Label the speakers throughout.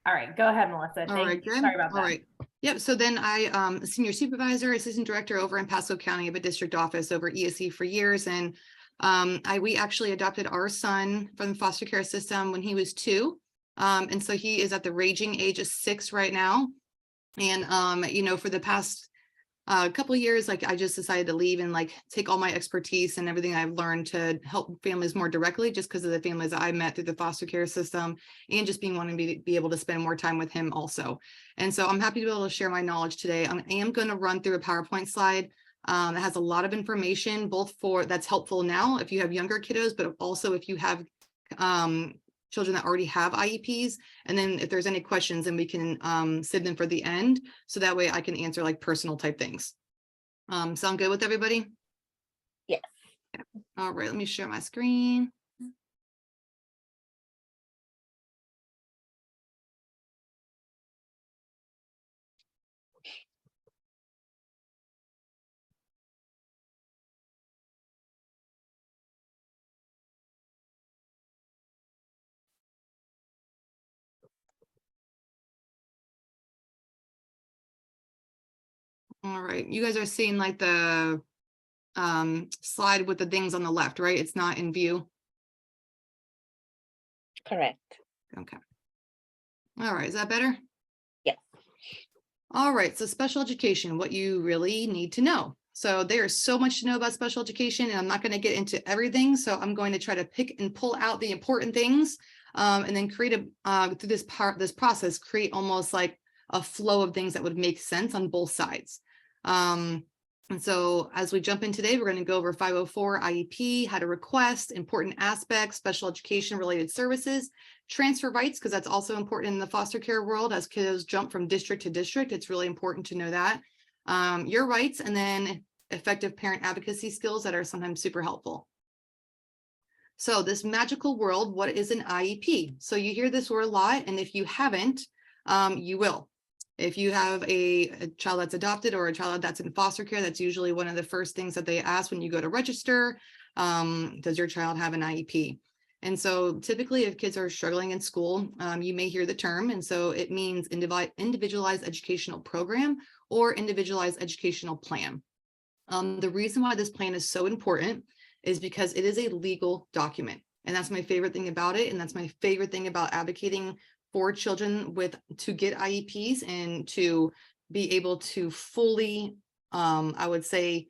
Speaker 1: All right, go ahead, Melissa.
Speaker 2: All right, good.
Speaker 1: Sorry about
Speaker 2: All
Speaker 1: that.
Speaker 2: right. Yep. So then I senior supervisor, assistant director over in Pasco County of a district office over ESE for years. And we actually adopted our son from the foster care system when he was 2. And so he is at the raging age of 6 right now. And you know, for the past couple of years, like I just decided to leave and like take all my expertise and everything I've learned to help families more directly, just because of the families I met through the foster care system and just being wanting to be able to spend more time with him also. And so I'm happy to be able to share my knowledge today. I am going to run through a PowerPoint slide that has a lot of information, both for that's helpful now if you have younger kiddos, but also if you have children that already have IEPs. And then if there's any questions, then we can save them for the end. So that way I can answer like personal type things. Sound good with everybody?
Speaker 1: Yes.
Speaker 2: All right, let me share my screen. All right, you guys are seeing like the slide with the things on the left, right? It's not in view.
Speaker 1: Correct.
Speaker 2: Okay. All right, is that better?
Speaker 1: Yes.
Speaker 2: All right, so special education, what you really need to know. So there's so much to know about special education, and I'm not going to get into everything. So I'm going to try to pick and pull out the important things, and then create through this process, create almost like a flow of things that would make sense on both sides. And so as we jump in today, we're going to go over 504 IEP, how to request, important aspects, special education related services, transfer rights, because that's also important in the foster care world. As kiddos jump from district to district, it's really important to know that. Your rights, and then effective parent advocacy skills that are sometimes super helpful. So this magical world, what is an IEP? So you hear this word a lot, and if you haven't, you will. If you have a child that's adopted or a child that's in foster care, that's usually one of the first things that they ask when you go to register. Does your child have an IEP? And so typically if kids are struggling in school, you may hear the term. And so it means individualized educational program or individualized educational plan. The reason why this plan is so important is because it is a legal document. And that's my favorite thing about it. And that's my favorite thing about advocating for children to get IEPs and to be able to fully, I would say,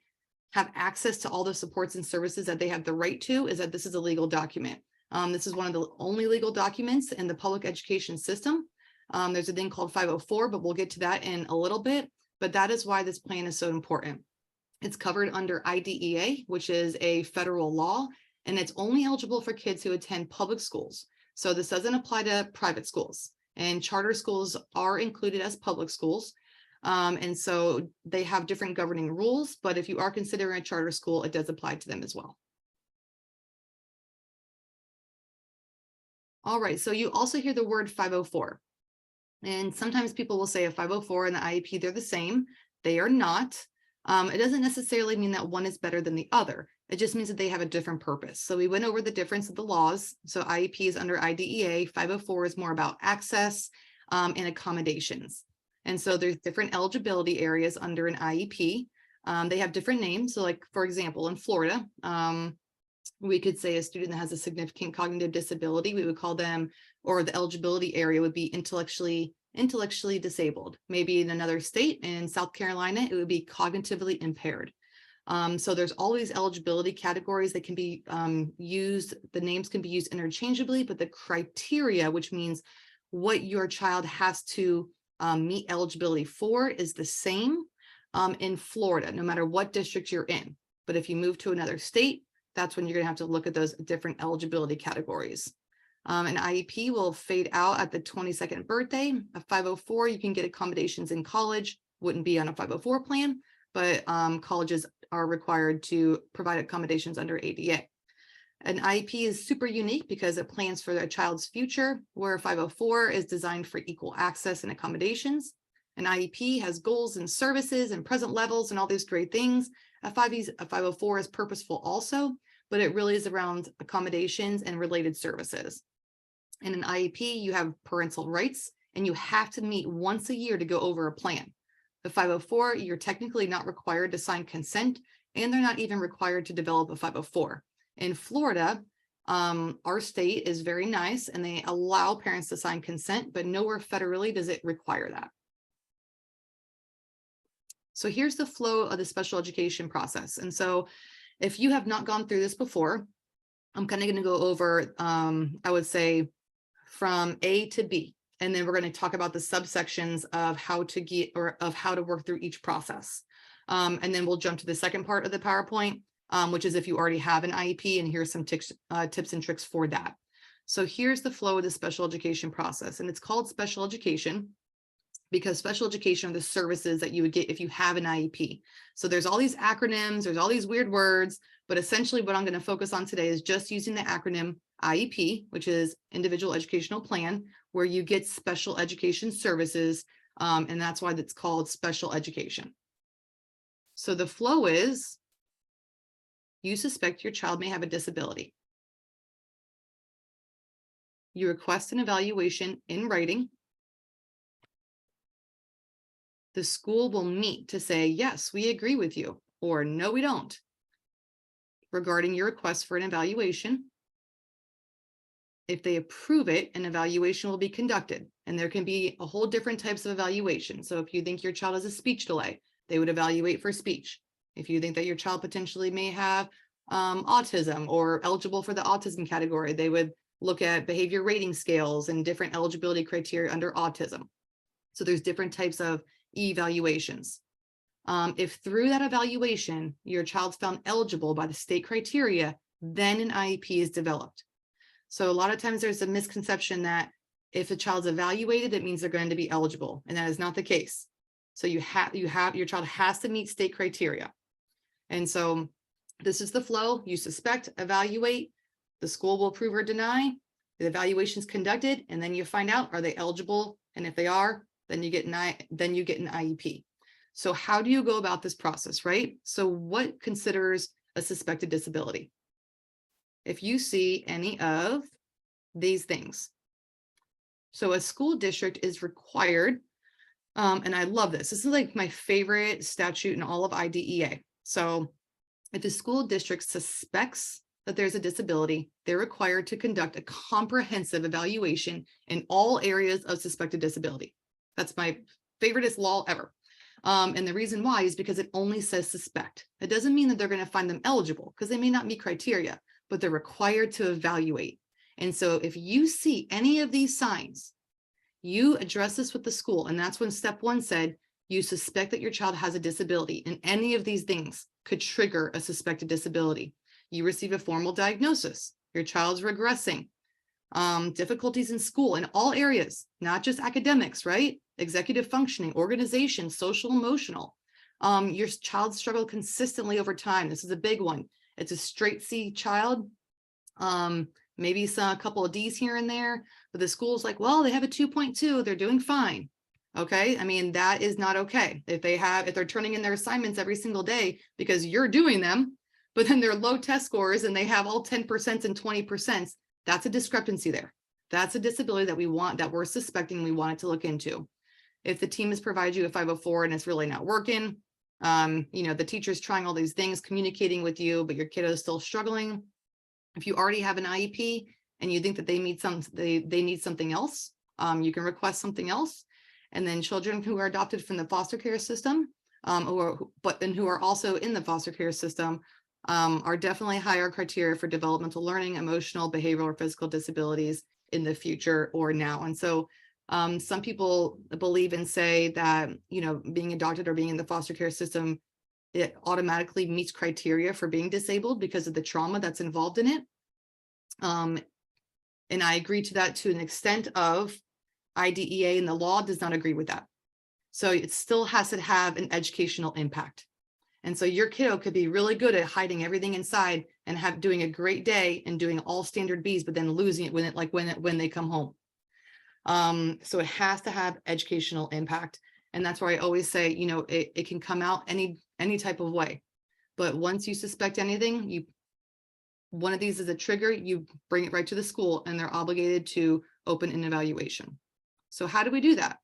Speaker 2: have access to all the supports and services that they have the right to, is that this is a legal document. This is one of the only legal documents in the public education system. There's a thing called 504, but we'll get to that in a little bit. But that is why this plan is so important. It's covered under IDEA, which is a federal law, and it's only eligible for kids who attend public schools. So this doesn't apply to private schools, and charter schools are included as public schools. And so they have different governing rules, but if you are considering a charter school, it does apply to them as well. All right, so you also hear the word 504. And sometimes people will say a 504 and the IEP, they're the same. They are not. It doesn't necessarily mean that one is better than the other. It just means that they have a different purpose. So we went over the difference of the laws. So IEP is under IDEA, 504 is more about access and accommodations. And so there's different eligibility areas under an IEP. They have different names. So like, for example, in Florida, we could say a student that has a significant cognitive disability, we would call them, or the eligibility area would be intellectually disabled. Maybe in another state, in South Carolina, it would be cognitively impaired. So there's all these eligibility categories that can be used. The names can be used interchangeably, but the criteria, which means what your child has to meet eligibility for, is the same in Florida, no matter what district you're in. But if you move to another state, that's when you're going to have to look at those different eligibility categories. An IEP will fade out at the 22nd birthday. A 504, you can get accommodations in college, wouldn't be on a 504 plan, but colleges are required to provide accommodations under ADA. An IEP is super unique because it plans for a child's future, where a 504 is designed for equal access and accommodations. An IEP has goals and services and present levels and all these great things. A 504 is purposeful also, but it really is around accommodations and related services. In an IEP, you have parental rights and you have to meet once a year to go over a plan. The 504, you're technically not required to sign consent, and they're not even required to develop a 504. In Florida, our state is very nice and they allow parents to sign consent, but nowhere federally does it require that. So here's the flow of the special education process. And so if you have not gone through this before, I'm kind of going to go over, I would say, from A to B. And then we're going to talk about the subsections of how to get, or of how to work through each process. And then we'll jump to the second part of the PowerPoint, which is if you already have an IEP, and here's some tips and tricks for that. So here's the flow of the special education process, and it's called special education because special education are the services that you would get if you have an IEP. So there's all these acronyms, there's all these weird words, but essentially what I'm going to focus on today is just using the acronym IEP, which is Individual Educational Plan, where you get special education services, and that's why it's called special education. So the flow is, you suspect your child may have a disability. You request an evaluation in writing. The school will meet to say, yes, we agree with you, or no, we don't, regarding your request for an evaluation. If they approve it, an evaluation will be conducted, and there can be a whole different types of evaluation. So if you think your child has a speech delay, they would evaluate for speech. If you think that your child potentially may have autism or eligible for the autism category, they would look at behavior rating scales and different eligibility criteria under autism. So there's different types of evaluations. If through that evaluation, your child's found eligible by the state criteria, then an IEP is developed. So a lot of times there's a misconception that if a child's evaluated, it means they're going to be eligible, and that is not the case. So your child has to meet state criteria. And so this is the flow. You suspect, evaluate, the school will approve or deny, the evaluation is conducted, and then you find out, are they eligible? And if they are, then you get an IEP. So how do you go about this process, right? So what considers a suspected disability? If you see any of these things. So a school district is required, and I love this. This is like my favorite statute in all of IDEA. So if the school district suspects that there's a disability, they're required to conduct a comprehensive evaluation in all areas of suspected disability. That's my favoriteest law ever. And the reason why is because it only says suspect. It doesn't mean that they're going to find them eligible, because they may not meet criteria, but they're required to evaluate. And so if you see any of these signs, you address this with the school. And that's when step one said, you suspect that your child has a disability, and any of these things could trigger a suspected disability. You receive a formal diagnosis, your child's regressing, difficulties in school in all areas, not just academics, right? Executive functioning, organization, social, emotional. Your child struggled consistently over time. This is a big one. It's a straight C child, maybe a couple of D's here and there, but the school's like, well, they have a 2.2, they're doing fine. Okay, I mean, that is not okay. If they're turning in their assignments every single day because you're doing them, but then they're low test scores and they have all 10% and 20%, that's a discrepancy there. That's a disability that we're suspecting, we wanted to look into. If the team has provided you a 504 and it's really not working, the teacher's trying all these things, communicating with you, but your kiddo is still struggling. If you already have an IEP and you think that they need something else, you can request something else. And then children who are adopted from the foster care system, who are also in the foster care system, are definitely higher criteria for developmental learning, emotional, behavioral, or physical disabilities in the future or now. And so some people believe and say that, being adopted or being in the foster care system, it automatically meets criteria for being disabled because of the trauma that's involved in it. And I agree to that to an extent of IDEA, and the law does not agree with that. So it still has to have an educational impact. And so your kiddo could be really good at hiding everything inside and doing a great day and doing all standard Bs, but then losing it when they come home. So it has to have educational impact. And that's why I always say, it can come out any type of way. But once you suspect anything, one of these is a trigger, you bring it right to the school and they're obligated to open an evaluation. So how do we do that?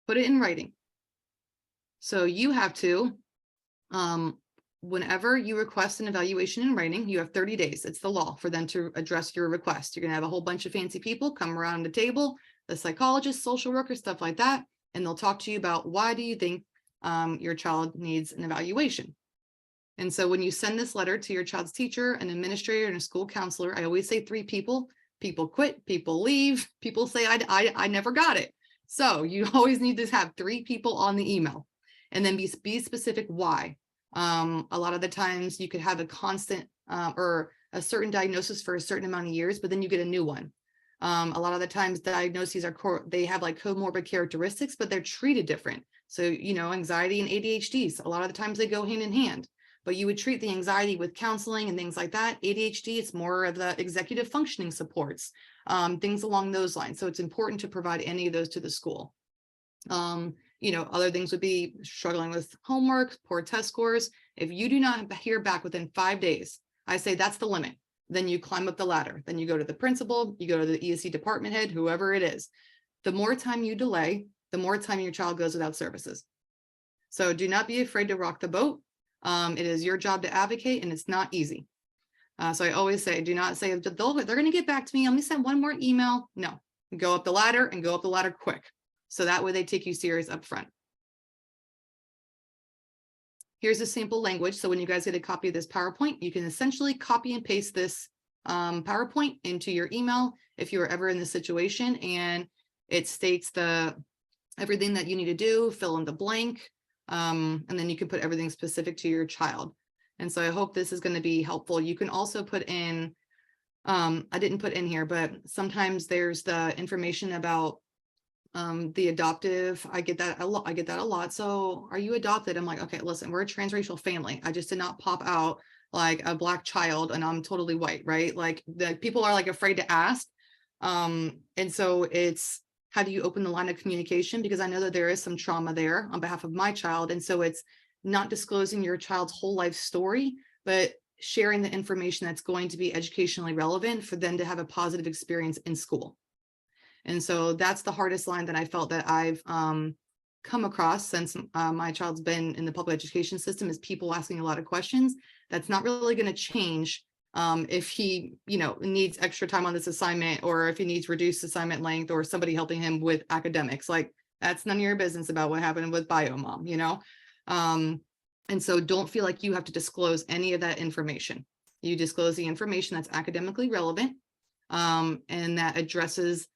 Speaker 2: Put it in writing. So you have to, whenever you request an evaluation in writing, you have 30 days. It's the law for them to address your request. You're going to have a whole bunch of fancy people come around the table, the psychologist, social worker, stuff like that. And they'll talk to you about why do you think your child needs an evaluation. And so when you send this letter to your child's teacher, an administrator, and a school counselor, I always say 3 people. People quit, people leave, people say, I never got it. So you always need to have 3 people on the email, and then be specific why. A lot of the times you could have a constant or a certain diagnosis for a certain amount of years, but then you get a new one. A lot of the times diagnoses are they have like comorbid characteristics, but they're treated different. So, anxiety and ADHD, a lot of the times they go hand in hand, but you would treat the anxiety with counseling and things like that. ADHD, it's more of the executive functioning supports, things along those lines. So it's important to provide any of those to the school. Other things would be struggling with homework, poor test scores. If you do not hear back within 5 days, I say that's the limit. Then you climb up the ladder. Then you go to the principal, you go to the ESC department head, whoever it is. The more time you delay, the more time your child goes without services. So do not be afraid to rock the boat. It is your job to advocate, and it's not easy. So I always say, do not say they're going to get back to me. Let me send one more email. No, go up the ladder and go up the ladder quick. So that way they take you serious up front. Here's a sample language. So when you guys get a copy of this PowerPoint, you can essentially copy and paste this PowerPoint into your email if you were ever in this situation, and it states everything that you need to do, fill in the blank, and then you can put everything specific to your child. And so I hope this is going to be helpful. You can also put in, I didn't put in here, but sometimes there's the information about the adoptive. I get that a lot. So are you adopted? I'm like, okay, listen, we're a transracial family. I just did not pop out like a Black child and I'm totally white, right? Like the people are like afraid to ask. And so it's, how do you open the line of communication? Because I know that there is some trauma there on behalf of my child. And so it's not disclosing your child's whole life story, but sharing the information that's going to be educationally relevant for them to have a positive experience in school. And so that's the hardest line that I felt that I've come across since my child's been in the public education system, is people asking a lot of questions. That's not really going to change if he, needs extra time on this assignment, or if he needs reduced assignment length, or somebody helping him with academics. Like, that's none of your business about what happened with bio mom, and so don't feel like you have to disclose any of that information. You disclose the information that's academically relevant and that addresses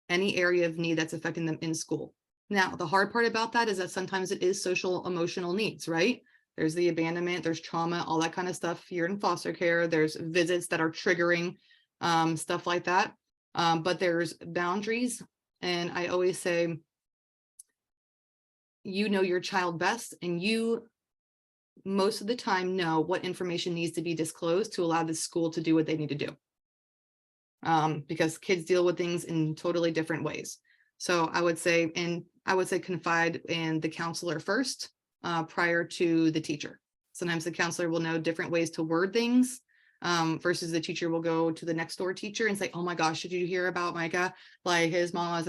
Speaker 2: any area of need that's affecting them in school. Now, the hard part about that is that sometimes it is social emotional needs, right? There's the abandonment, there's trauma, all that kind of stuff here in foster care. There's visits that are triggering, stuff like that. But there's boundaries. And I always say, you know your child best, and you most of the time know what information needs to be disclosed to allow the school to do what they need to do. Because kids deal with things in totally different ways. So I would say confide in the counselor first, prior to the teacher. Sometimes the counselor will know different ways to word things, versus the teacher will go to the next door teacher and say, oh my gosh, did you hear about Micah? Like his mom was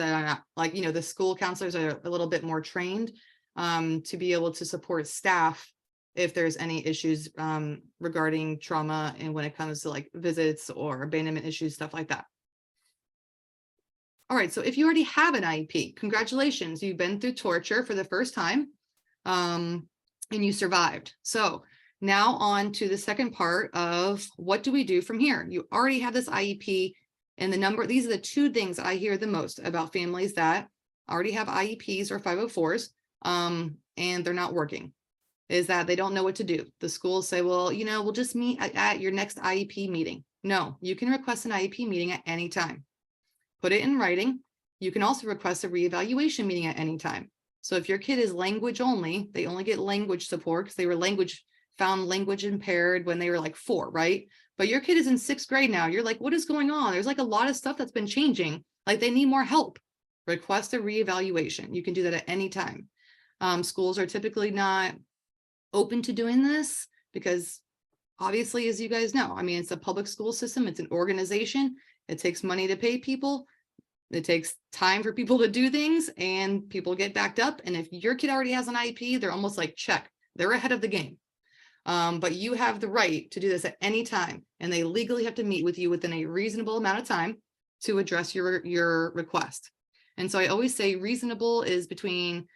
Speaker 2: like, the school counselors are a little bit more trained to be able to support staff if there's any issues regarding trauma, and when it comes to like visits or abandonment issues, stuff like that. All right, so if you already have an IEP, congratulations, you've been through torture for the first time, and you survived. So now on to the second part of what do we do from here? You already have this IEP, and these are the 2 things I hear the most about families that already have IEPs or 504s, and they're not working, is that they don't know what to do. The schools say, well, we'll just meet at your next IEP meeting. No, you can request an IEP meeting at any time. Put it in writing. You can also request a reevaluation meeting at any time. So if your kid is language only, they only get language support because they were found language impaired when they were like 4, right? But your kid is in 6th grade now. You're like, what is going on? There's like a lot of stuff that's been changing. Like they need more help. Request a reevaluation. You can do that at any time. Schools are typically not open to doing this because obviously, as you guys know, it's a public school system. It's an organization. It takes money to pay people. It takes time for people to do things and people get backed up. And if your kid already has an IEP, they're almost like, check, they're ahead of the game. But you have the right to do this at any time, and they legally have to meet with you within a reasonable amount of time to address your request. And so I always say reasonable is between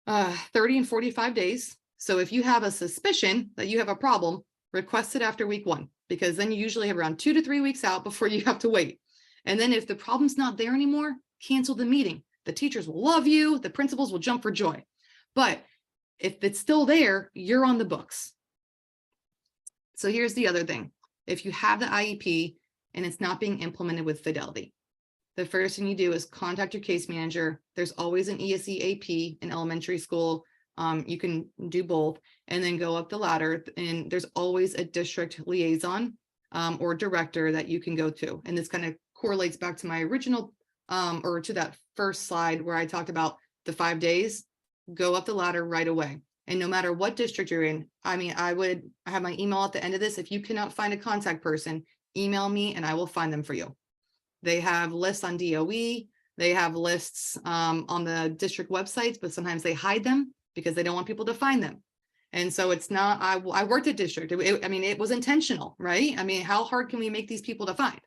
Speaker 2: 30 and 45 days. So if you have a suspicion that you have a problem, request it after week 1, because then you usually have around 2 to 3 weeks out before you have to wait. And then if the problem's not there anymore, cancel the meeting. The teachers will love you. The principals will jump for joy. But if it's still there, you're on the books. So here's the other thing. If you have the IEP and it's not being implemented with fidelity, the first thing you do is contact your case manager. There's always an ESE AP in elementary school. You can do both and then go up the ladder, and there's always a district liaison or director that you can go to. And this kind of correlates back to my original or to that first slide where I talked about the 5 days. Go up the ladder right away. And no matter what district you're in, I mean, I have my email at the end of this. If you cannot find a contact person, email me and I will find them for you. They have lists on DOE. They have lists on the district websites, but sometimes they hide them because they don't want people to find them. And so it's not, I worked at district. I mean, it was intentional, right? I mean, how hard can we make these people to find?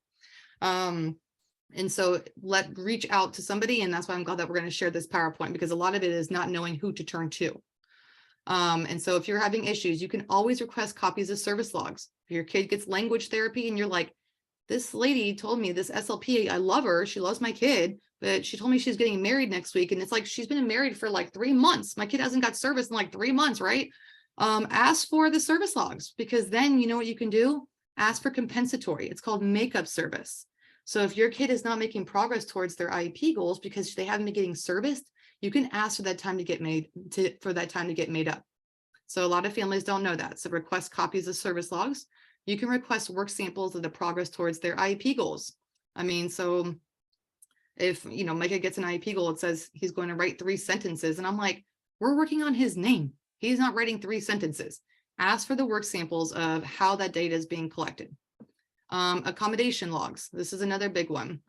Speaker 2: And so reach out to somebody. And that's why I'm glad that we're going to share this PowerPoint, because a lot of it is not knowing who to turn to. And so if you're having issues, you can always request copies of service logs. If your kid gets language therapy and you're like, this lady told me, this SLP, I love her, she loves my kid, but she told me she's getting married next week. And it's like, she's been married for like 3 months. My kid hasn't got service in like 3 months, right? Ask for the service logs, because then you know what you can do? Ask for compensatory. It's called makeup service. So if your kid is not making progress towards their IEP goals because they haven't been getting serviced, you can ask for that time to get made up. So a lot of families don't know that. So request copies of service logs. You can request work samples of the progress towards their IEP goals. I mean, so if, you know, Micah gets an IEP goal, it says he's going to write 3 sentences. And I'm like, we're working on his name. He's not writing 3 sentences. Ask for the work samples of how that data is being collected. Accommodation logs. This is another big one.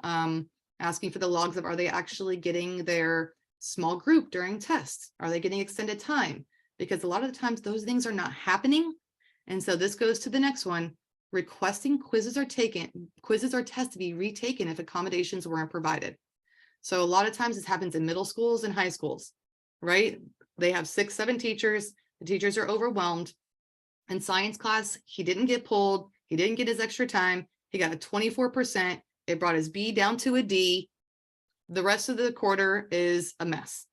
Speaker 2: Asking for the logs of, are they actually getting their small group during tests? Are they getting extended time? Because a lot of the times those things are not happening. And so this goes to the next one. Requesting quizzes or tests to be retaken if accommodations weren't provided. So a lot of times this happens in middle schools and high schools, right? They have 6, 7 teachers. The teachers are overwhelmed. In science class, he didn't get pulled. He didn't get his extra time. He got a 24%. It brought his B down to a D. The rest of the quarter is a mess.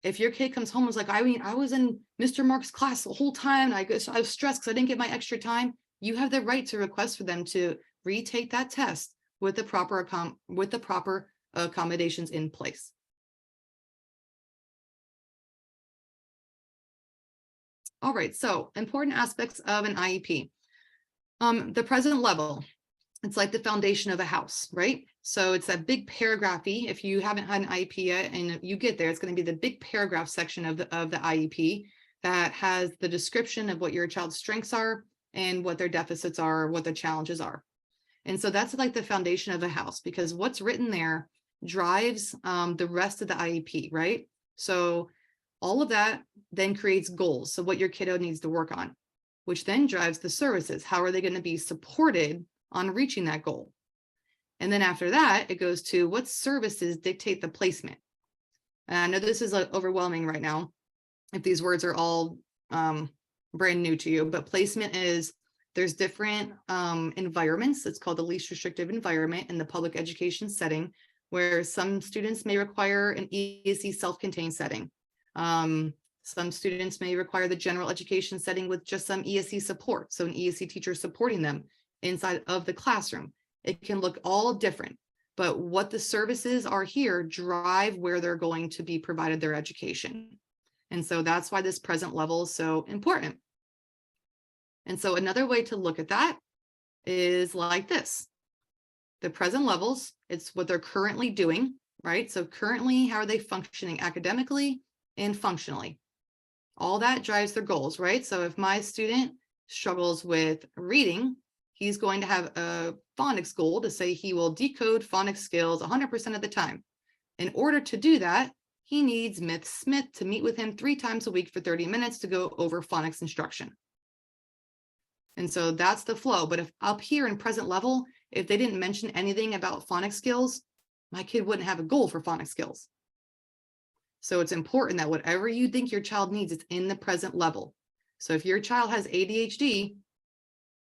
Speaker 2: If your kid comes home and was like, I mean, I was in Mr. Mark's class the whole time. I was stressed because I didn't get my extra time. You have the right to request for them to retake that test with the proper accommodations in place. All right, so important aspects of an IEP. The present level, it's like the foundation of a house, right? So it's that big paragraphy. If you haven't had an IEP yet and you get there, it's going to be the big paragraph section of the IEP that has the description of what your child's strengths are and what their deficits are, what their challenges are. And so that's like the foundation of a house, because what's written there drives the rest of the IEP, right? So all of that then creates goals. So what your kiddo needs to work on, which then drives the services. How are they going to be supported on reaching that goal? And then after that, it goes to what services dictate the placement. And I know this is overwhelming right now, if these words are all brand new to you, but placement is, there's different environments. It's called the least restrictive environment in the public education setting, where some students may require an ESE self-contained setting. Some students may require the general education setting with just some ESE support. So an ESE teacher supporting them inside of the classroom. It can look all different, but what the services are here drive where they're going to be provided their education. And so that's why this present level is so important. And so another way to look at that is like this. The present levels, it's what they're currently doing, right? So currently, how are they functioning academically and functionally? All that drives their goals, right? So if my student struggles with reading, he's going to have a phonics goal to say he will decode phonics skills 100% of the time. In order to do that, he needs Miss Smith to meet with him 3 times a week for 30 minutes to go over phonics instruction. And so that's the flow. But if up here in present level, if they didn't mention anything about phonics skills, my kid wouldn't have a goal for phonics skills. So it's important that whatever you think your child needs, it's in the present level. So if your child has ADHD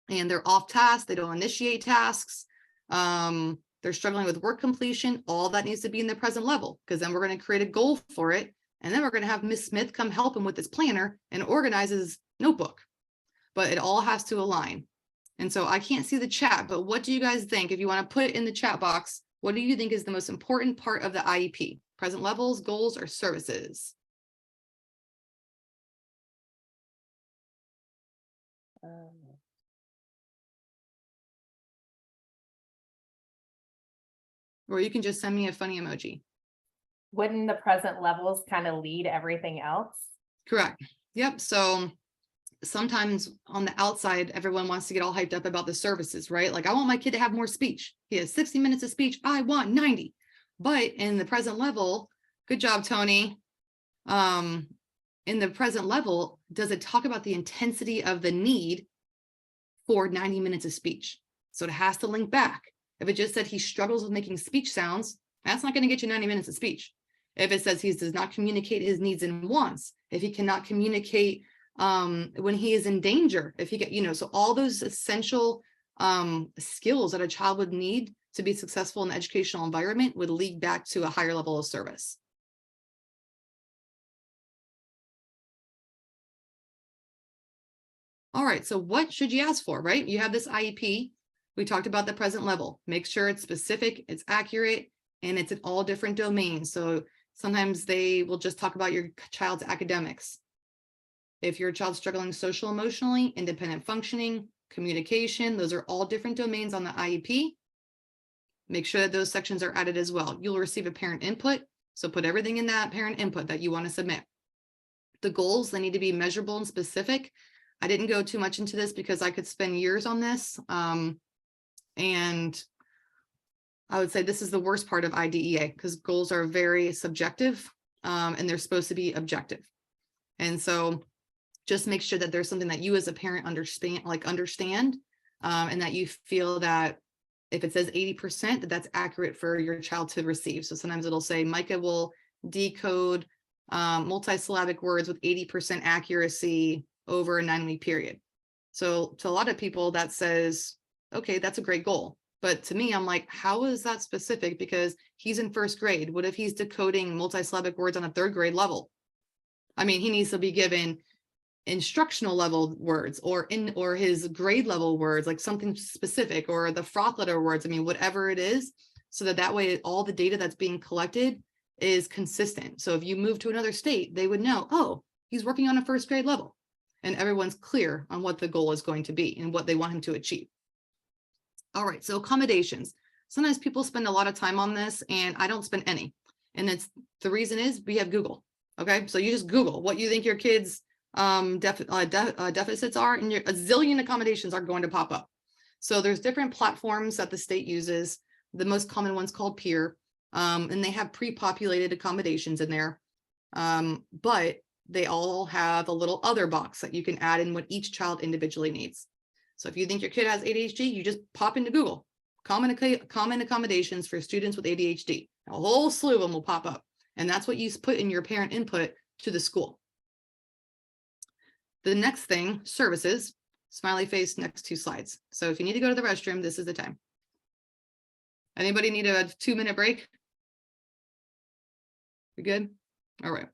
Speaker 2: and they're off task, they don't initiate tasks, they're struggling with work completion, all that needs to be in the present level, because then we're going to create a goal for it. And then we're going to have Miss Smith come help him with his planner and organize his notebook. But it all has to align. And so I can't see the chat, but what do you guys think? If you want to put it in the chat box, what do you think is the most important part of the IEP? Present levels, goals, or services? Or you can just send me a funny emoji.
Speaker 1: Wouldn't the present levels kind of lead everything else?
Speaker 2: Correct. Yep. So sometimes on the outside, everyone wants to get all hyped up about the services, right? Like, I want my kid to have more speech. He has 60 minutes of speech. I want 90. But in the present level, good job, Tony. In the present level, does it talk about the intensity of the need for 90 minutes of speech? So it has to link back. If it just said he struggles with making speech sounds, that's not going to get you 90 minutes of speech. If it says he does not communicate his needs and wants, if he cannot communicate when he is in danger, if he get, so all those essential skills that a child would need to be successful in the educational environment would lead back to a higher level of service. All right, so what should you ask for, right? You have this IEP. We talked about the present level. Make sure it's specific, it's accurate, and it's in all different domains. So sometimes they will just talk about your child's academics. If your child's struggling social, emotionally, independent functioning, communication, those are all different domains on the IEP. Make sure that those sections are added as well. You'll receive a parent input. So put everything in that parent input that you want to submit. The goals, they need to be measurable and specific. I didn't go too much into this because I could spend years on this. And I would say this is the worst part of IDEA, because goals are very subjective and they're supposed to be objective. And so just make sure that there's something that you as a parent understand, and that you feel that if it says 80%, that's accurate for your child to receive. So sometimes it'll say Micah will decode multisyllabic words with 80% accuracy over a 9-week period. So to a lot of people that says, okay, that's a great goal. But to me, I'm like, how is that specific? Because he's in 1st grade. What if he's decoding multisyllabic words on a 3rd grade level? I mean, he needs to be given instructional level words or his grade level words, like something specific, or the froth letter words. I mean, whatever it is, so that way all the data that's being collected is consistent. So if you move to another state, they would know, oh, he's working on a 1st grade level, and everyone's clear on what the goal is going to be and what they want him to achieve. All right, so accommodations. Sometimes people spend a lot of time on this and I don't spend any. And the reason is we have Google. Okay, so you just Google what you think your kids' deficits are, and a zillion accommodations are going to pop up. So there's different platforms that the state uses. The most common one's called Peer, and they have pre-populated accommodations in there. But they all have a little other box that you can add in what each child individually needs. So if you think your kid has ADHD, you just pop into Google, common accommodations for students with ADHD. A whole slew of them will pop up. And that's what you put in your parent input to the school. The next thing, services, smiley face, next 2 slides. So if you need to go to the restroom, this is the time. Anybody need a 2-minute break? We good? All right.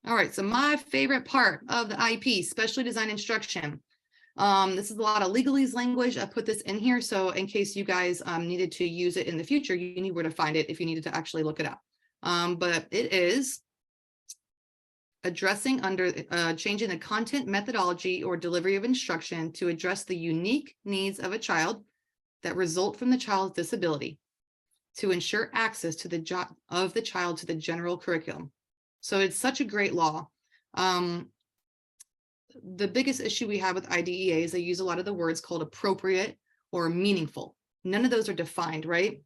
Speaker 2: All right, so my favorite part of the IEP, specially designed instruction. This is a lot of legalese language. I put this in here, so in case you guys needed to use it in the future, you knew where to find it if you needed to actually look it up. But it is addressing changing the content, methodology, or delivery of instruction to address the unique needs of a child that result from the child's disability, to ensure access to the child to the general curriculum. So it's such a great law. the biggest issue we have with IDEA is they use a lot of the words called appropriate or meaningful. None of those are defined, right?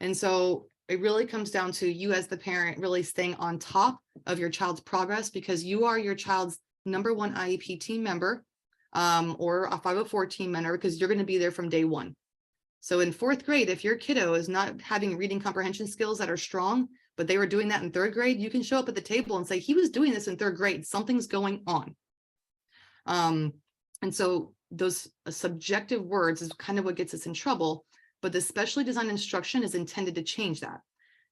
Speaker 2: And so it really comes down to you as the parent really staying on top of your child's progress, because you are your child's number one IEP team member, or a 504 team member, because you're going to be there from day one. So in fourth grade, if your kiddo is not having reading comprehension skills that are strong, but they were doing that in third grade, you can show up at the table and say, he was doing this in third grade, something's going on. And so those subjective words is kind of what gets us in trouble, but the specially designed instruction is intended to change that.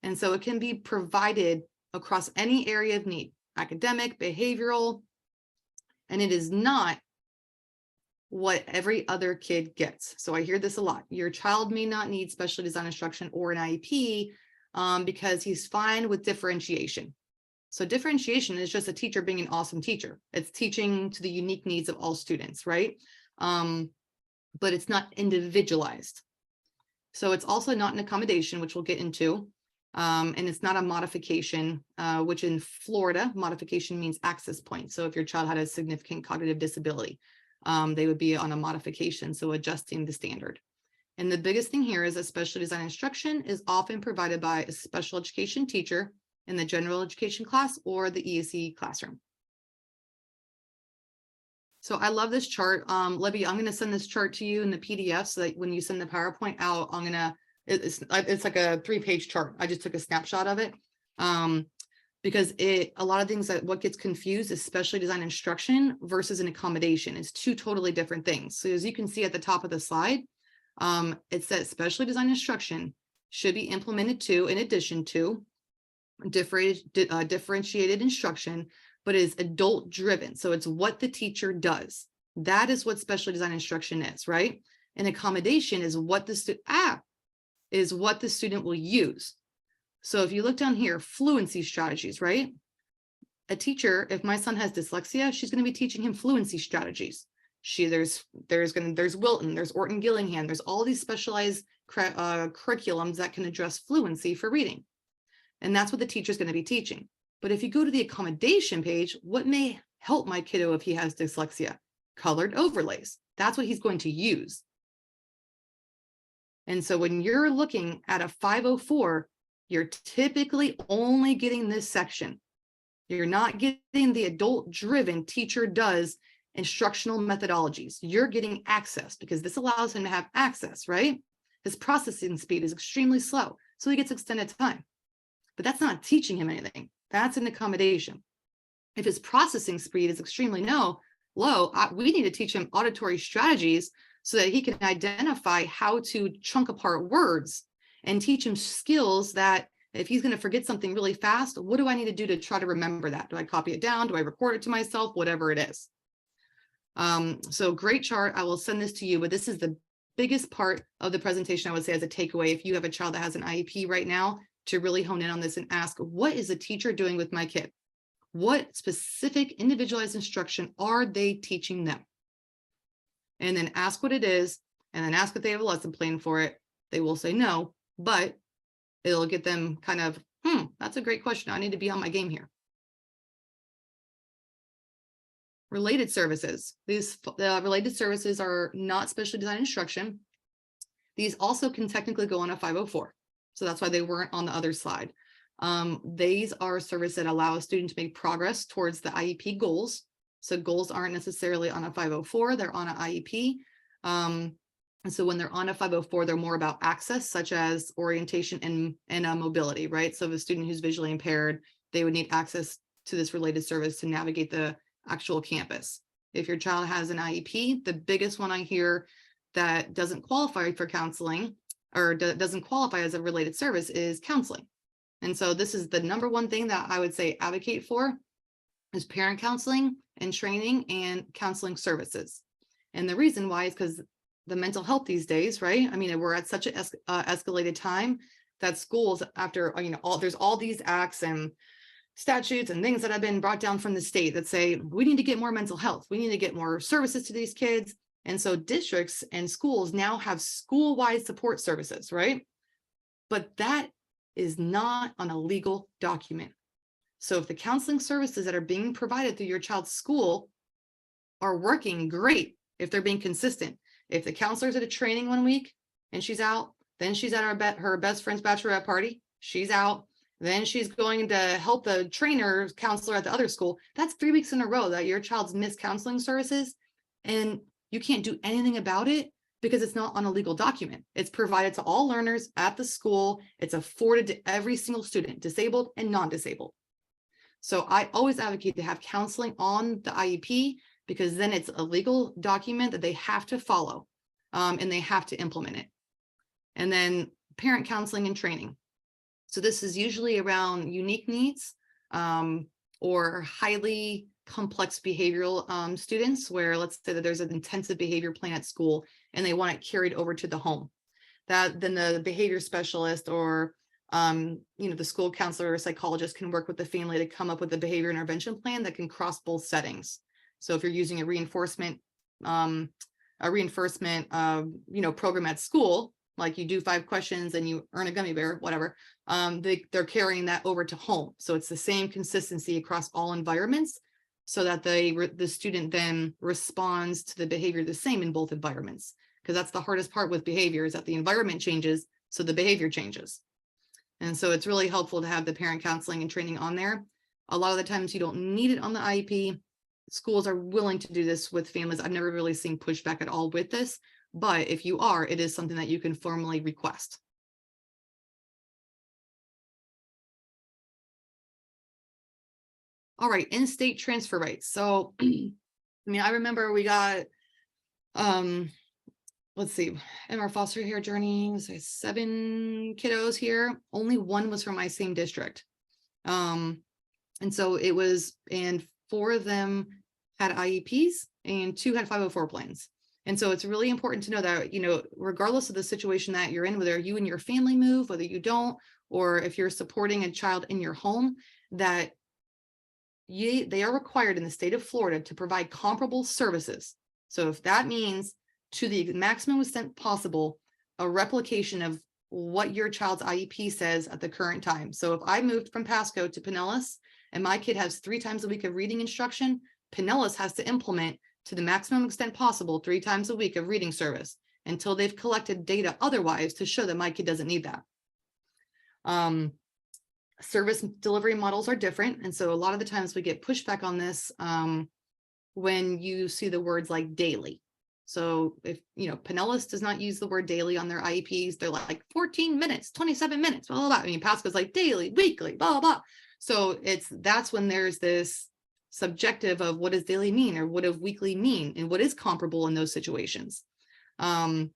Speaker 2: And so it can be provided across any area of need, academic, behavioral, and it is not what every other kid gets. So I hear this a lot. Your child may not need specially designed instruction or an IEP because he's fine with differentiation. So differentiation is just a teacher being an awesome teacher. It's teaching to the unique needs of all students, right? But it's not individualized. So it's also not an accommodation, which we'll get into. And it's not a modification, which in Florida, modification means access point. So if your child had a significant cognitive disability, they would be on a modification, so adjusting the standard. And the biggest thing here is that specially designed instruction is often provided by a special education teacher in the general education class or the ESE classroom. So I love this chart. Libby, I'm going to send this chart to you in the PDF so that when you send the PowerPoint out, it's like a 3-page chart. I just took a snapshot of it. Because a lot of things that what gets confused is specially designed instruction versus an accommodation. It's two totally different things. So as you can see at the top of the slide, it says specially designed instruction should be implemented to, in addition to, differentiated instruction, but is adult driven. So it's what the teacher does. That is what specially designed instruction is, right? An accommodation is what the student will use. So if you look down here, fluency strategies, right? A teacher, if my son has dyslexia, she's going to be teaching him fluency strategies. There's Wilton, there's Orton Gillingham, there's all these specialized curriculums that can address fluency for reading. And that's what the teacher's going to be teaching. But if you go to the accommodation page, what may help my kiddo if he has dyslexia? Colored overlays. That's what he's going to use. And so when you're looking at a 504, you're typically only getting this section. You're not getting the adult-driven teacher does instructional methodologies. You're getting access because this allows him to have access, right? His processing speed is extremely slow, so he gets extended time. But that's not teaching him anything. That's an accommodation. If his processing speed is extremely low, we need to teach him auditory strategies so that he can identify how to chunk apart words and teach him skills that if he's going to forget something really fast, what do I need to do to try to remember that? Do I copy it down? Do I record it to myself? Whatever it is. So great chart. I will send this to you, but this is the biggest part of the presentation, I would say, as a takeaway. If you have a child that has an IEP right now, to really hone in on this and ask, what is the teacher doing with my kid? What specific individualized instruction are they teaching them? And then ask what it is, and then ask if they have a lesson plan for it. They will say no, but it'll get them kind of, that's a great question. I need to be on my game here. Related services. These related services are not specially designed instruction. These also can technically go on a 504. So that's why they weren't on the other slide. These are a service that allow a student to make progress towards the IEP goals. So goals aren't necessarily on a 504, they're on an IEP. And so when they're on a 504, they're more about access, such as orientation and mobility, right? So if a student who's visually impaired, they would need access to this related service to navigate the actual campus. If your child has an IEP, the biggest one I hear that doesn't qualify for counseling or doesn't qualify as a related service is counseling. And so this is the number one thing that I would say advocate for is parent counseling and training and counseling services. And the reason why is because the mental health these days, right? I mean, we're at such an escalated time that schools, after, there's all these acts and statutes and things that have been brought down from the state that say, we need to get more mental health. We need to get more services to these kids. And so districts and schools now have school-wide support services, right? But that is not on a legal document. So if the counseling services that are being provided through your child's school are working great if they're being consistent. If the counselor's at a training one week and she's out, then she's at her best friend's bachelorette party, she's out, then she's going to help the trainer counselor at the other school. That's 3 weeks in a row that your child's missed counseling services, and you can't do anything about it because it's not on a legal document. It's provided to all learners at the school. It's afforded to every single student, disabled and non-disabled. So I always advocate to have counseling on the IEP, because then it's a legal document that they have to follow, and they have to implement it. And then parent counseling and training. So this is usually around unique needs, or highly complex behavioral students, where let's say that there's an intensive behavior plan at school and they want it carried over to the home. That then the behavior specialist or the school counselor or psychologist can work with the family to come up with a behavior intervention plan that can cross both settings. So if you're using a reinforcement program at school, like you do 5 questions and you earn a gummy bear, whatever, they're carrying that over to home. So it's the same consistency across all environments, so that the student then responds to the behavior the same in both environments. Because that's the hardest part with behavior, is that the environment changes, so the behavior changes. And so it's really helpful to have the parent counseling and training on there. A lot of the times you don't need it on the IEP. Schools are willing to do this with families. I've never really seen pushback at all with this, but if you are, it is something that you can formally request. All right, in-state transfer rights. So, I remember we got, let's see, in our foster care journey, was 7 kiddos here. Only 1 was from my same district. And so it was, and 4 of them had IEPs and 2 had 504 plans. And so it's really important to know that, regardless of the situation that you're in, whether you and your family move, whether you don't, or if you're supporting a child in your home, that they are required in the state of Florida to provide comparable services. So if that means, to the maximum extent possible, a replication of what your child's IEP says at the current time. So if I moved from Pasco to Pinellas and my kid has 3 times a week of reading instruction, Pinellas has to implement, to the maximum extent possible, 3 times a week of reading service until they've collected data otherwise to show that my kid doesn't need that. Service delivery models are different. And so a lot of the times we get pushback on this when you see the words like daily. So if, Pinellas does not use the word daily on their IEPs, they're like 14 minutes, 27 minutes, blah, blah, blah. Pasco's like daily, weekly, blah, blah, blah. So that's when there's this subjective of what does daily mean, or what does weekly mean, and what is comparable in those situations. And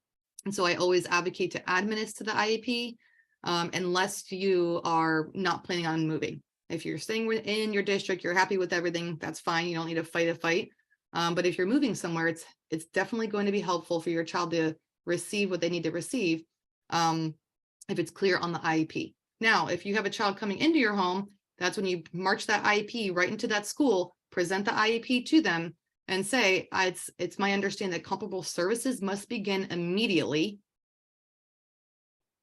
Speaker 2: so I always advocate to add minutes to the IEP, unless you are not planning on moving. If you're staying in your district, you're happy with everything, that's fine. You don't need to fight a fight. But if you're moving somewhere, it's definitely going to be helpful for your child to receive what they need to receive, if it's clear on the IEP. Now, if you have a child coming into your home, that's when you march that IEP right into that school, present the IEP to them, and say, it's my understanding that comparable services must begin immediately.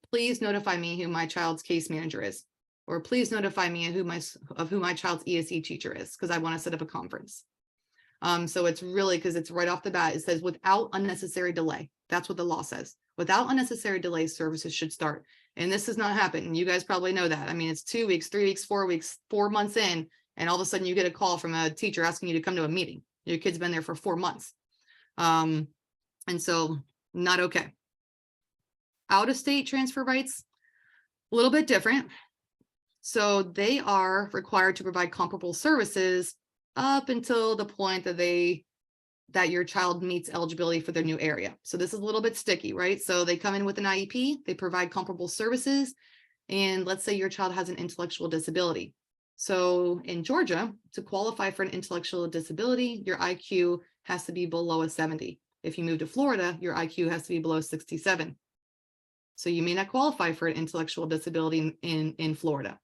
Speaker 2: Please notify me who my child's case manager is, or please notify me of who my child's ESE teacher is, because I want to set up a conference. So it's really, because it's right off the bat, it says without unnecessary delay. That's what the law says. Without unnecessary delay, services should start. And this has not happened. You guys probably know that. It's 2 weeks, 3 weeks, 4 weeks, 4 months in, and all of a sudden you get a call from a teacher asking you to come to a meeting. Your kid's been there for 4 months. And so not okay. Out-of-state transfer rights, a little bit different. So they are required to provide comparable services up until the point that your child meets eligibility for their new area. So this is a little bit sticky, right? So they come in with an IEP, they provide comparable services, and let's say your child has an intellectual disability. So in Georgia, to qualify for an intellectual disability, your IQ has to be below a 70. If you move to Florida, your IQ has to be below 67. So you may not qualify for an intellectual disability in Florida.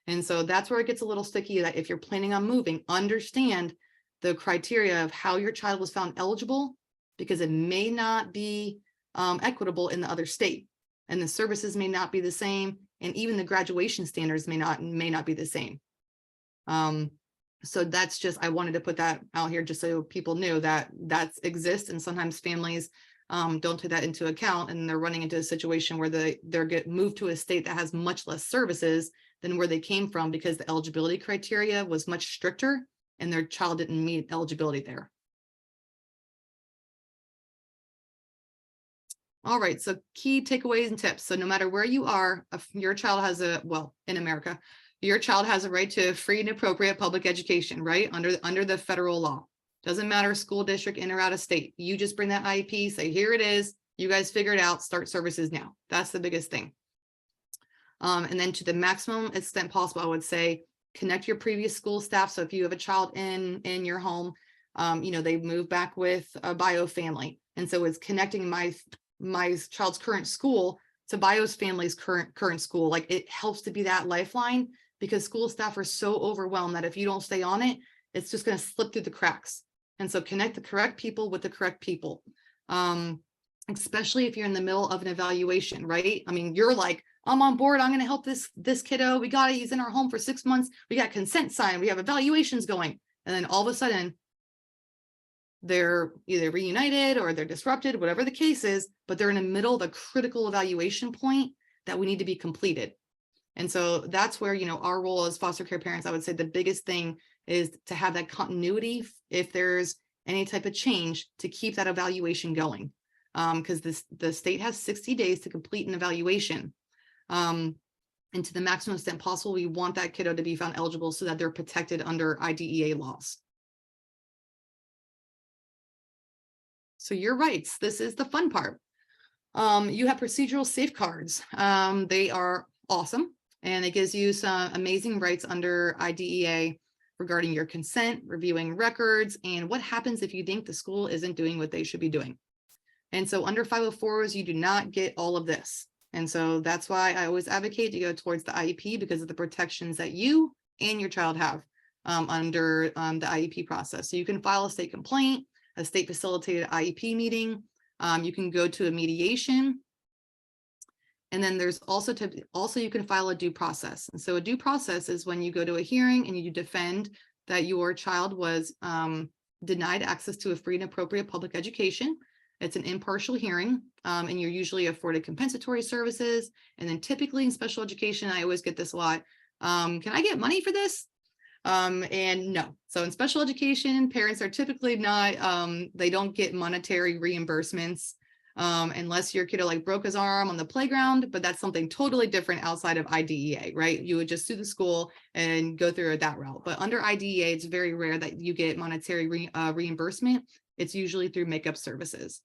Speaker 2: And so that's where it gets a little sticky, that if you're planning on moving, understand the criteria of how your child was found eligible, because it may not be equitable in the other state, and the services may not be the same, and even the graduation standards may not be the same. So that's just, I wanted to put that out here just so people knew that that exists. And sometimes families don't take that into account, and they're running into a situation where they're get moved to a state that has much less services than where they came from, because the eligibility criteria was much stricter and their child didn't meet eligibility there. All right, so key takeaways and tips. So no matter where you are, if your child has well, in America, your child has a right to free and appropriate public education, right? Under the federal law. Doesn't matter school district, in or out of state. You just bring that IEP, say, here it is. You guys figure it out, start services now. That's the biggest thing. And then to the maximum extent possible, I would say, connect your previous school staff. So if you have a child in your home, they move back with a bio family. And so it's connecting my child's current school to bio's family's current school. Like, it helps to be that lifeline, because school staff are so overwhelmed that if you don't stay on it, it's just going to slip through the cracks. And so connect the correct people with the correct people. Especially if you're in the middle of an evaluation, right? I mean, you're like, I'm on board. I'm going to help this kiddo. We got it. He's in our home for 6 months. We got consent signed. We have evaluations going. And then all of a sudden, they're either reunited or they're disrupted, whatever the case is, but they're in the middle of a critical evaluation point that we need to be completed. And so that's where, our role as foster care parents, I would say the biggest thing is to have that continuity if there's any type of change, to keep that evaluation going. Because the state has 60 days to complete an evaluation. And to the maximum extent possible, we want that kiddo to be found eligible so that they're protected under IDEA laws. So your rights, this is the fun part. You have procedural safeguards. They are awesome, and it gives you some amazing rights under IDEA regarding your consent, reviewing records, and what happens if you think the school isn't doing what they should be doing. And so under 504s, you do not get all of this. And so that's why I always advocate to go towards the IEP, because of the protections that you and your child have under the IEP process. So you can file a state complaint, a state facilitated IEP meeting. You can go to a mediation. And then there's also you can file a due process. And so a due process is when you go to a hearing and you defend that your child was denied access to a free and appropriate public education. It's an impartial hearing, and you're usually afforded compensatory services. And then typically in special education, I always get this a lot. Can I get money for this? And no. So in special education, parents are typically not, they don't get monetary reimbursements unless your kiddo like broke his arm on the playground, but that's something totally different outside of IDEA, right? You would just sue the school and go through that route. But under IDEA, it's very rare that you get monetary reimbursement. It's usually through makeup services.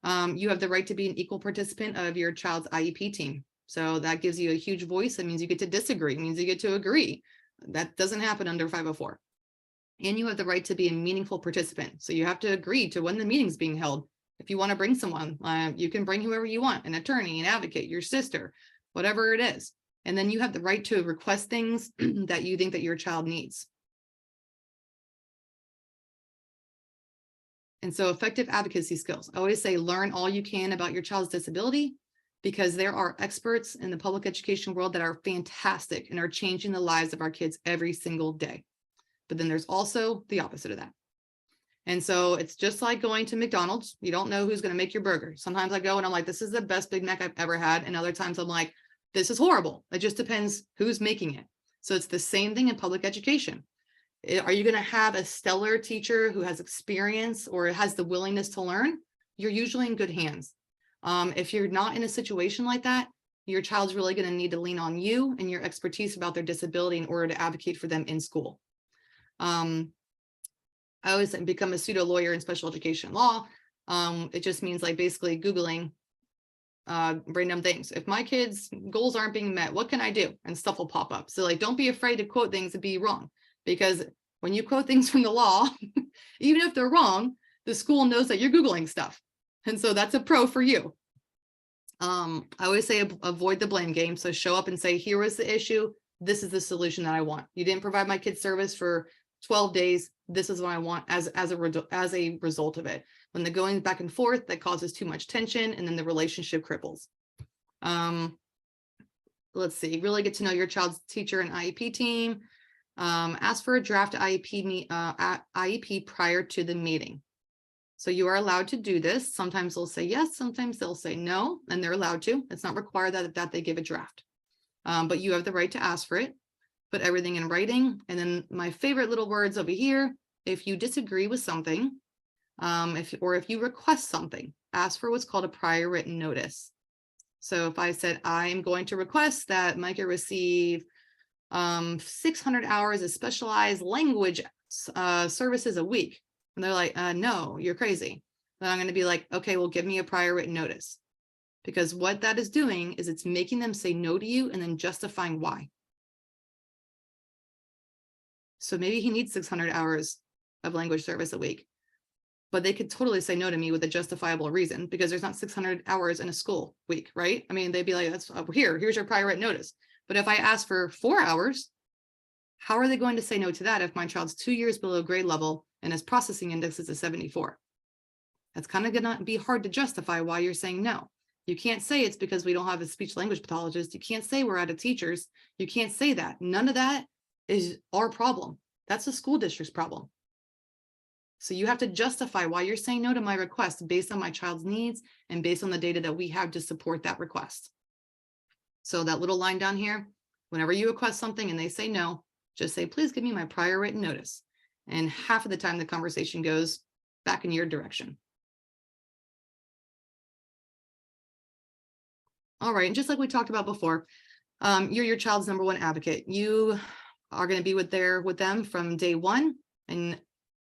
Speaker 2: You have the right to be an equal participant of your child's IEP team. So that gives you a huge voice. That means you get to disagree. It means you get to agree. That doesn't happen under 504. And you have the right to be a meaningful participant. So you have to agree to when the meeting's being held. If you want to bring someone, you can bring whoever you want, an attorney, an advocate, your sister, whatever it is. And then you have the right to request things that you think that your child needs. And so effective advocacy skills. I always say, learn all you can about your child's disability, because there are experts in the public education world that are fantastic and are changing the lives of our kids every single day. But then there's also the opposite of that. And so it's just like going to McDonald's. You don't know who's going to make your burger. Sometimes I go and I'm like, this is the best Big Mac I've ever had. And other times I'm like, this is horrible. It just depends who's making it. So it's the same thing in public education. Are you going to have a stellar teacher who has experience or has the willingness to learn? You're usually in good hands. If you're not in a situation like that, your child's really going to need to lean on you and your expertise about their disability in order to advocate for them in school. I always become a pseudo lawyer in special education law. It just means like basically Googling random things. If my kids' goals aren't being met, what can I do? And stuff will pop up. So like, don't be afraid to quote things and be wrong, because when you quote things from the law, even if they're wrong, the school knows that you're Googling stuff. And so that's a pro for you. I always say avoid the blame game. So show up and say, here was the issue. This is the solution that I want. You didn't provide my kid service for 12 days. This is what I want as a result of it. When the going back and forth, that causes too much tension, and then the relationship cripples. Let's see, really get to know your child's teacher and IEP team. Ask for a draft IEP prior to the meeting. So you are allowed to do this. Sometimes they'll say yes, sometimes they'll say no, and they're allowed to. It's not required that they give a draft. But you have the right to ask for it. Put everything in writing. And then my favorite little words over here, if you disagree with something, if you request something, ask for what's called a prior written notice. So if I said, I'm going to request that Micah receive 600 hours of specialized language services a week, and they're like, no, you're crazy. Then I'm going to be like, okay, well, give me a prior written notice. Because what that is doing is it's making them say no to you and then justifying why. So maybe he needs 600 hours of language service a week, but they could totally say no to me with a justifiable reason, because there's not 600 hours in a school week, right? I mean, they'd be like, that's here's your prior written notice. But if I ask for 4 hours, how are they going to say no to that if my child's 2 years below grade level and his processing index is a 74? That's kind of gonna be hard to justify why you're saying no. You can't say it's because we don't have a speech language pathologist. You can't say we're out of teachers. You can't say that. None of that is our problem. That's the school district's problem. So you have to justify why you're saying no to my request based on my child's needs and based on the data that we have to support that request. So that little line down here, whenever you request something and they say no, just say, please give me my prior written notice. And half of the time the conversation goes back in your direction. All right, and just like we talked about before, you're your child's number one advocate. You are going to be with them from day one, and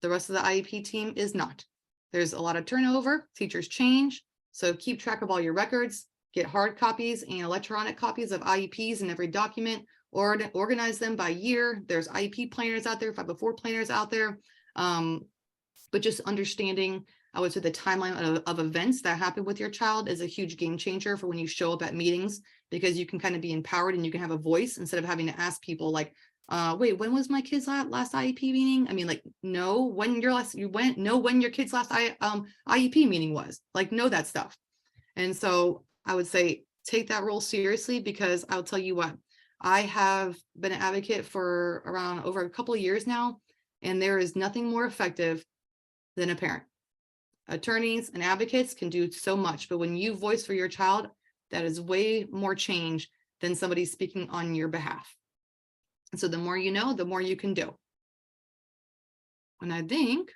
Speaker 2: the rest of the IEP team is not. There's a lot of turnover, teachers change, so keep track of all your records, get hard copies and electronic copies of IEPs in every document, or organize them by year. There's IEP planners out there, 504 planners out there, but just understanding, I would say, the timeline of events that happen with your child is a huge game changer for when you show up at meetings, because you can kind of be empowered and you can have a voice instead of having to ask people like, wait, when was my kid's last IEP meeting? I mean, like, know when your kid's last IEP meeting was. Like, know that stuff. And so I would say take that role seriously, because I'll tell you what, I have been an advocate for around over a couple of years now, and there is nothing more effective than a parent. Attorneys and advocates can do so much, but when you voice for your child, that is way more change than somebody speaking on your behalf. And so the more you know, the more you can do. And I think,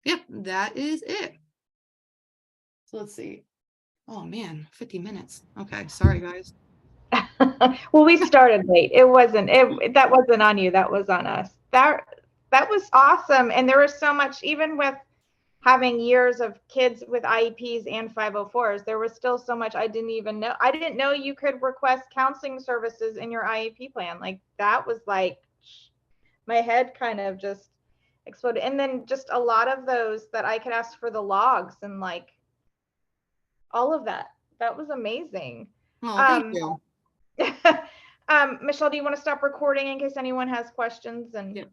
Speaker 2: yep, that is it. So let's see. Oh man, 50 minutes. Okay, sorry guys.
Speaker 3: Well, we started late. That wasn't on you. That was on us. That was awesome. And there was so much, even with having years of kids with IEPs and 504s, there was still so much I didn't even know. I didn't know you could request counseling services in your IEP plan. Like, that was like, my head kind of just exploded. And then just a lot of those that I could ask for the logs and like all of that. That was amazing.
Speaker 2: Oh, thank you.
Speaker 3: Michelle, do you want to stop recording in case anyone has questions? And
Speaker 2: yeah.